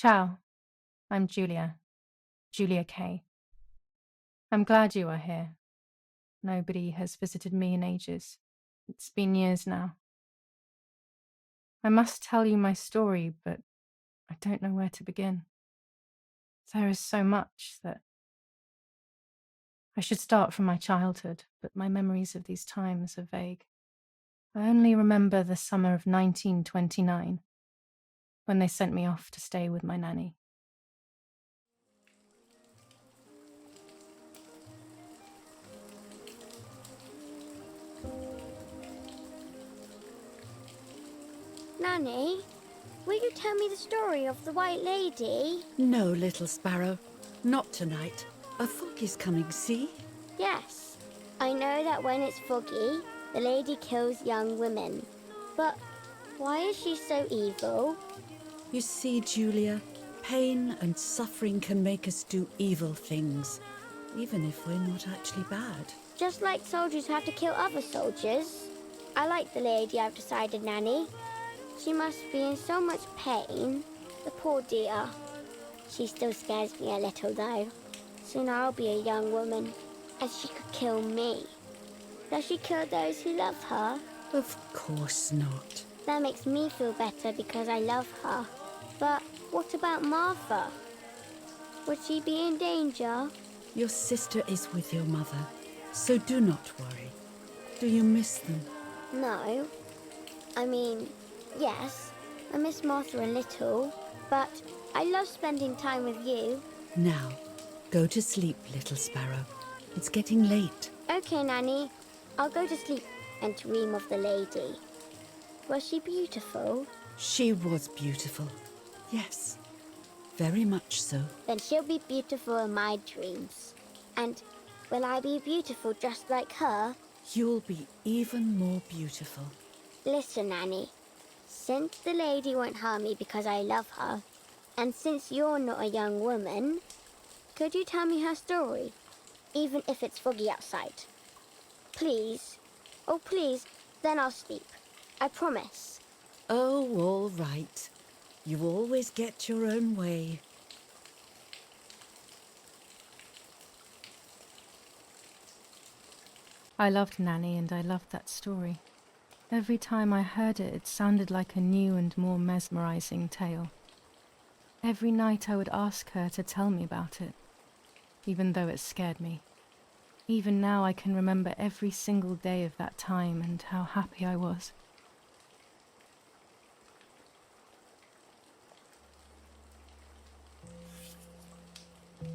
Ciao, I'm Julia Kay. I'm glad you are here. Nobody has visited me in ages. It's been years now. I must tell you my story, but I don't know where to begin. There is so much that I should start from my childhood, but my memories of these times are vague. I only remember the summer of 1929, when they sent me off to stay with my nanny. Nanny, will you tell me the story of the White Lady? No, little sparrow. Not tonight. A fog is coming, see? Yes. I know that when it's foggy, the lady kills young women. But why is she so evil? You see, Julia, pain and suffering can make us do evil things, even if we're not actually bad. Just like soldiers have to kill other soldiers. I like the lady, I've decided, Nanny. She must be in so much pain. The poor dear. She still scares me a little, though. Soon I'll be a young woman, and she could kill me. Does she kill those who love her? Of course not. That makes me feel better because I love her. But what about Martha? Would she be in danger? Your sister is with your mother, so do not worry. Do you miss them? No. I mean, yes, I miss Martha a little, but I love spending time with you. Now, go to sleep, little sparrow. It's getting late. Okay, Nanny. I'll go to sleep and dream of the lady. Was she beautiful? She was beautiful. Yes, very much so. Then she'll be beautiful in my dreams. And will I be beautiful just like her? You'll be even more beautiful. Listen, Nanny. Since the lady won't harm me because I love her, and since you're not a young woman, could you tell me her story, even if it's foggy outside? Please. Oh, please, then I'll sleep. I promise. Oh, all right. You always get your own way. I loved Nanny and I loved that story. Every time I heard it, it sounded like a new and more mesmerizing tale. Every night I would ask her to tell me about it, even though it scared me. Even now I can remember every single day of that time and how happy I was.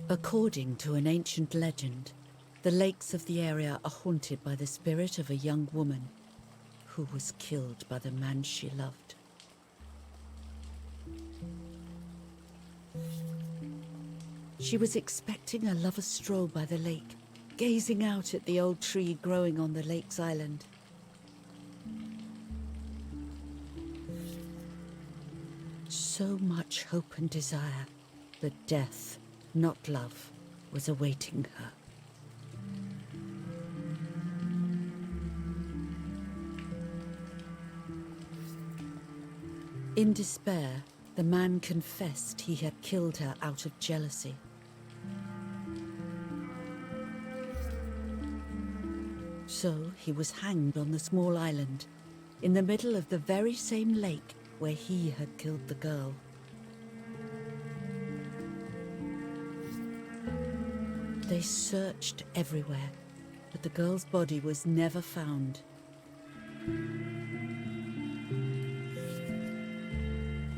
According to an ancient legend, the lakes of the area are haunted by the spirit of a young woman who was killed by the man she loved. She was expecting a lover's stroll by the lake, gazing out at the old tree growing on the lake's island. So much hope and desire, but death, not love, was awaiting her. In despair, the man confessed he had killed her out of jealousy. So he was hanged on the small island, in the middle of the very same lake where he had killed the girl. They searched everywhere, but the girl's body was never found.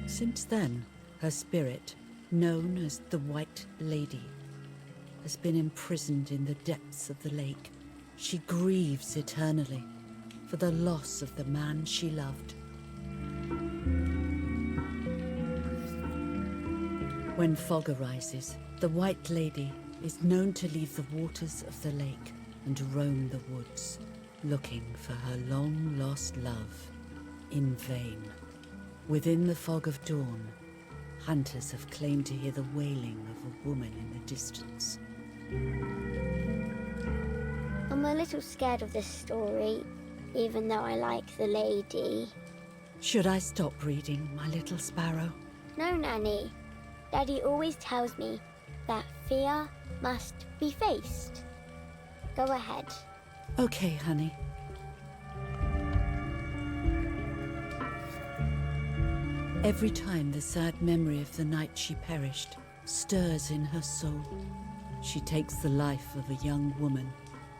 Since then, her spirit, known as the White Lady, has been imprisoned in the depths of the lake. She grieves eternally for the loss of the man she loved. When fog arises, the White Lady is known to leave the waters of the lake and roam the woods, looking for her long-lost love in vain. Within the fog of dawn, hunters have claimed to hear the wailing of a woman in the distance. I'm a little scared of this story, even though I like the lady. Should I stop reading, my little sparrow? No, Nanny. Daddy always tells me that fear must be faced. Go ahead. Okay, honey. Every time the sad memory of the night she perished stirs in her soul, she takes the life of a young woman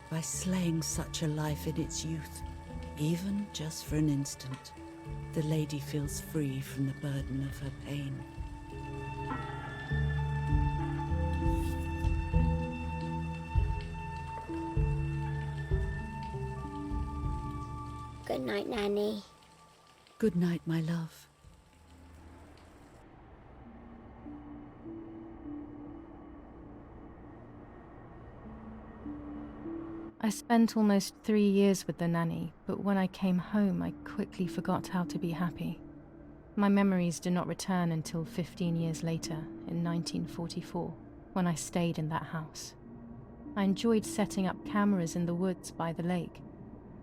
by slaying such a life in its youth. Even just for an instant, the lady feels free from the burden of her pain. Good night, Nanny. Good night, my love. I spent almost 3 years with the nanny, but when I came home, I quickly forgot how to be happy. My memories did not return until 15 years later, in 1944, when I stayed in that house. I enjoyed setting up cameras in the woods by the lake.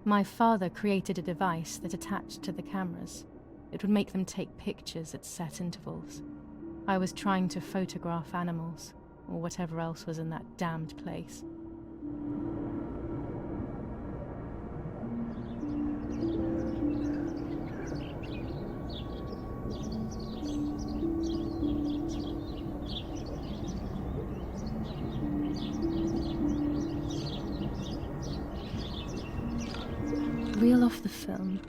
My father created a device that attached to the cameras. It would make them take pictures at set intervals. I was trying to photograph animals, or whatever else was in that damned place. Reel off the film.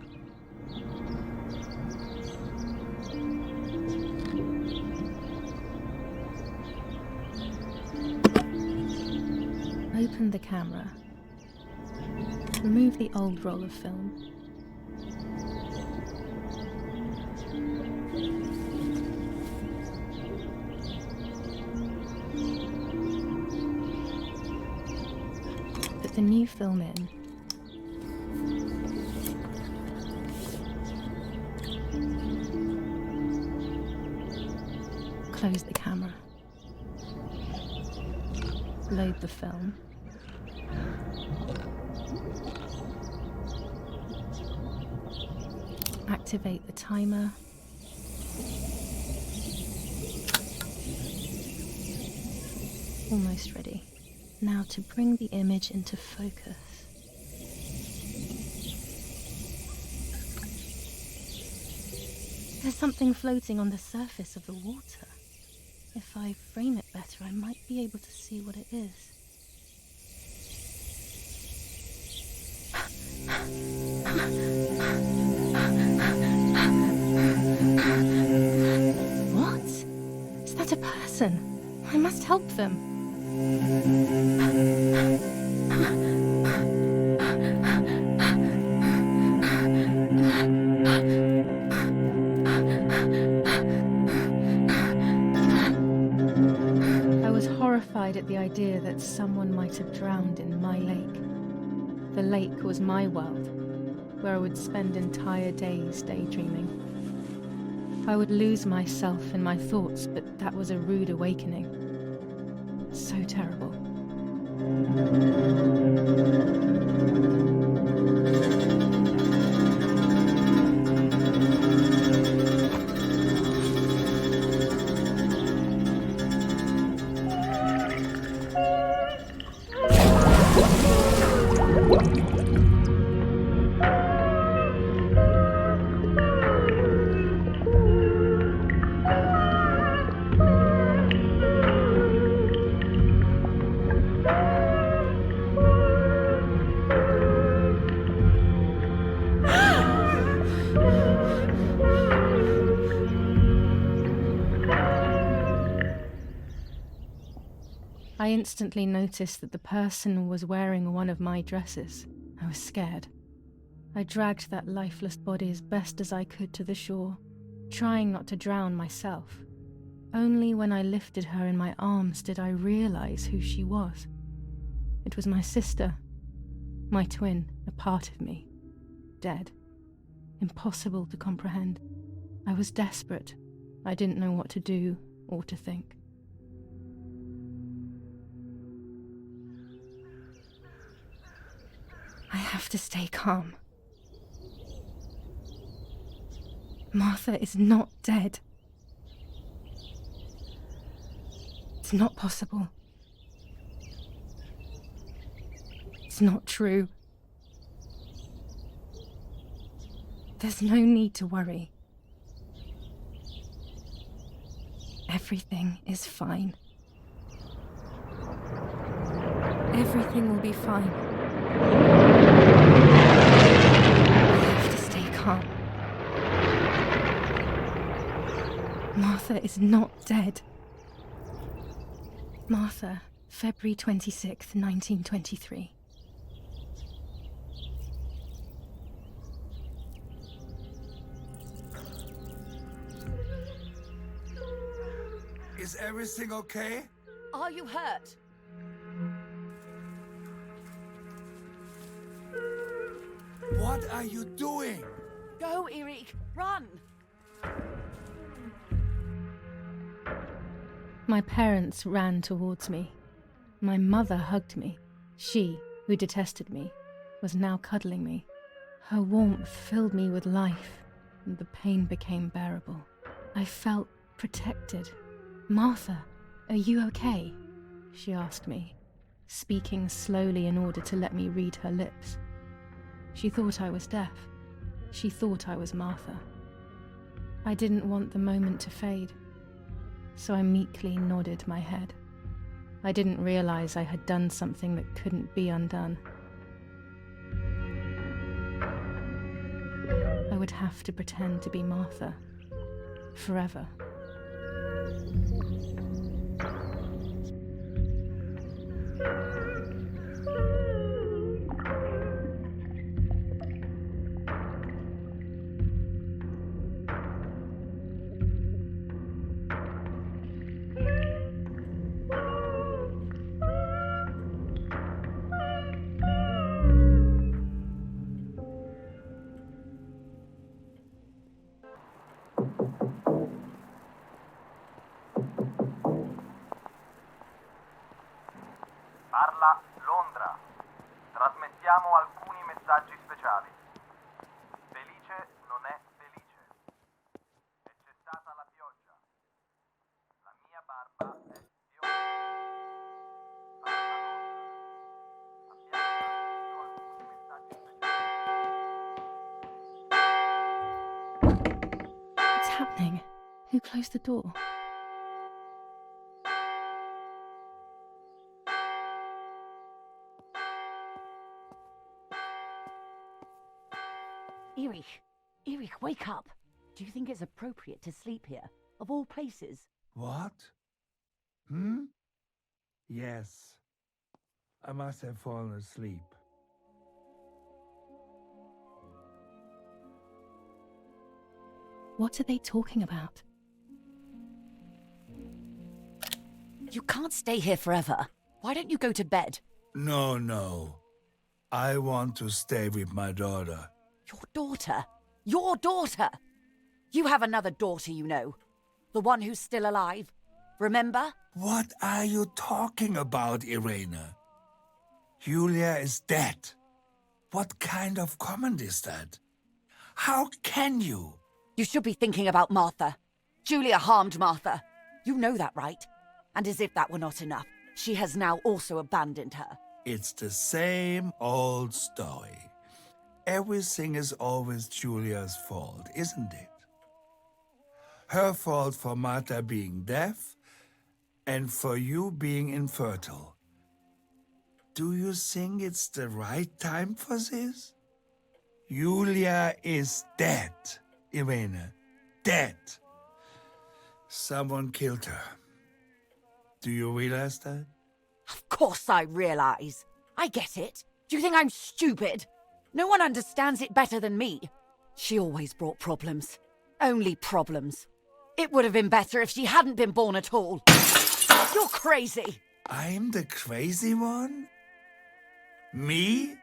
Open the camera. Remove the old roll of film. Put the new film in. Close the camera. Load the film. Activate the timer. Almost ready. Now to bring the image into focus. There's something floating on the surface of the water. If I frame it better, I might be able to see what it is. What? Is that a person? I must help them. I was horrified at the idea that someone might have drowned in my lake. The lake was my world, where I would spend entire days daydreaming. I would lose myself in my thoughts, but that was a rude awakening. So terrible. I instantly noticed that the person was wearing one of my dresses. I was scared. I dragged that lifeless body as best as I could to the shore, trying not to drown myself. Only when I lifted her in my arms did I realize who she was. It was my sister, my twin, a part of me, dead. Impossible to comprehend. I was desperate. I didn't know what to do or to think. I have to stay calm. Martha is not dead. not possible. It's not true. There's no need to worry. Everything is fine. Everything will be fine. I have to stay calm. Martha is not dead. Martha, February 26th, 1923. Is everything okay? Are you hurt? What are you doing? Go, Eric, run! My parents ran towards me. My mother hugged me. She, who detested me, was now cuddling me. Her warmth filled me with life, and the pain became bearable. I felt protected. "Martha, are you okay?" she asked me, speaking slowly in order to let me read her lips. She thought I was deaf. She thought I was Martha. I didn't want the moment to fade, so I meekly nodded my head. I didn't realize I had done something that couldn't be undone. I would have to pretend to be Martha forever. Parla Londra. Trasmettiamo alcuni messaggi speciali. Felice non è felice. È cessata la pioggia. La mia barba è viola. Parla Londra. Abbiamo scritto alcuni messaggi speciali. What's happening? Who closed the door? Erich, wake up. Do you think it's appropriate to sleep here, of all places? What? Yes. I must have fallen asleep. What are they talking about? You can't stay here forever. Why don't you go to bed? No. I want to stay with my daughter. Your daughter? Your daughter? You have another daughter, you know. The one who's still alive. Remember? What are you talking about, Irena? Julia is dead. What kind of comment is that? How can you? You should be thinking about Martha. Julia harmed Martha. You know that, right? And as if that were not enough, she has now also abandoned her. It's the same old story. Everything is always Julia's fault, isn't it? Her fault for Martha being deaf and for you being infertile. Do you think it's the right time for this? Julia is dead, Irene. Dead. Someone killed her. Do you realize that? Of course I realize. I get it. Do you think I'm stupid? No one understands it better than me. She always brought problems. Only problems. It would have been better if she hadn't been born at all. You're crazy. I'm the crazy one? Me?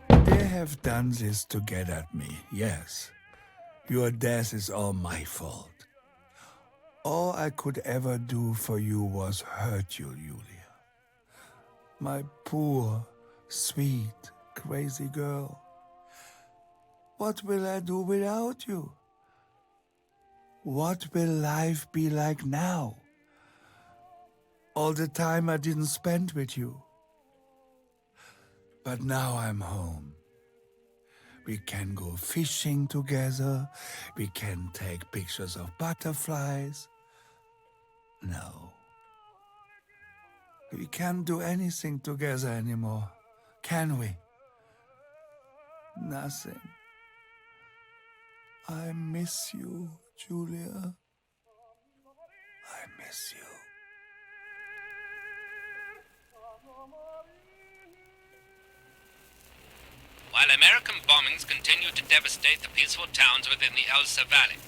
They have done this to get at me, yes. Your death is all my fault. All I could ever do for you was hurt you, Julia. My poor, sweet, crazy girl. What will I do without you? What will life be like now? All the time I didn't spend with you. But now I'm home. We can go fishing together. We can take pictures of butterflies. No. We can't do anything together anymore, can we? Nothing. I miss you, Julia. I miss you. While American bombings continue to devastate the peaceful towns within the Elsa Valley,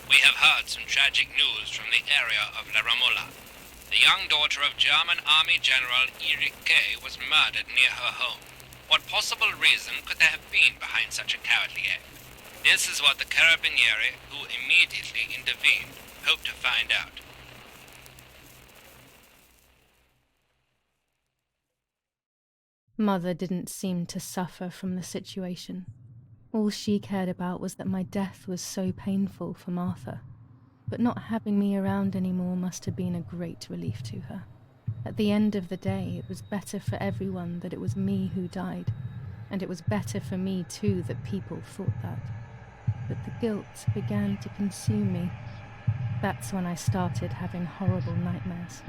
we have heard some tragic news from the area of La Ramola. The young daughter of German Army General Erich K. was murdered near her home. What possible reason could there have been behind such a cowardly act? This is what the Carabinieri, who immediately intervened, hope to find out. Mother didn't seem to suffer from the situation. All she cared about was that my death was so painful for Martha. But not having me around anymore must have been a great relief to her. At the end of the day, it was better for everyone that it was me who died. And it was better for me too that people thought that. But the guilt began to consume me. That's when I started having horrible nightmares.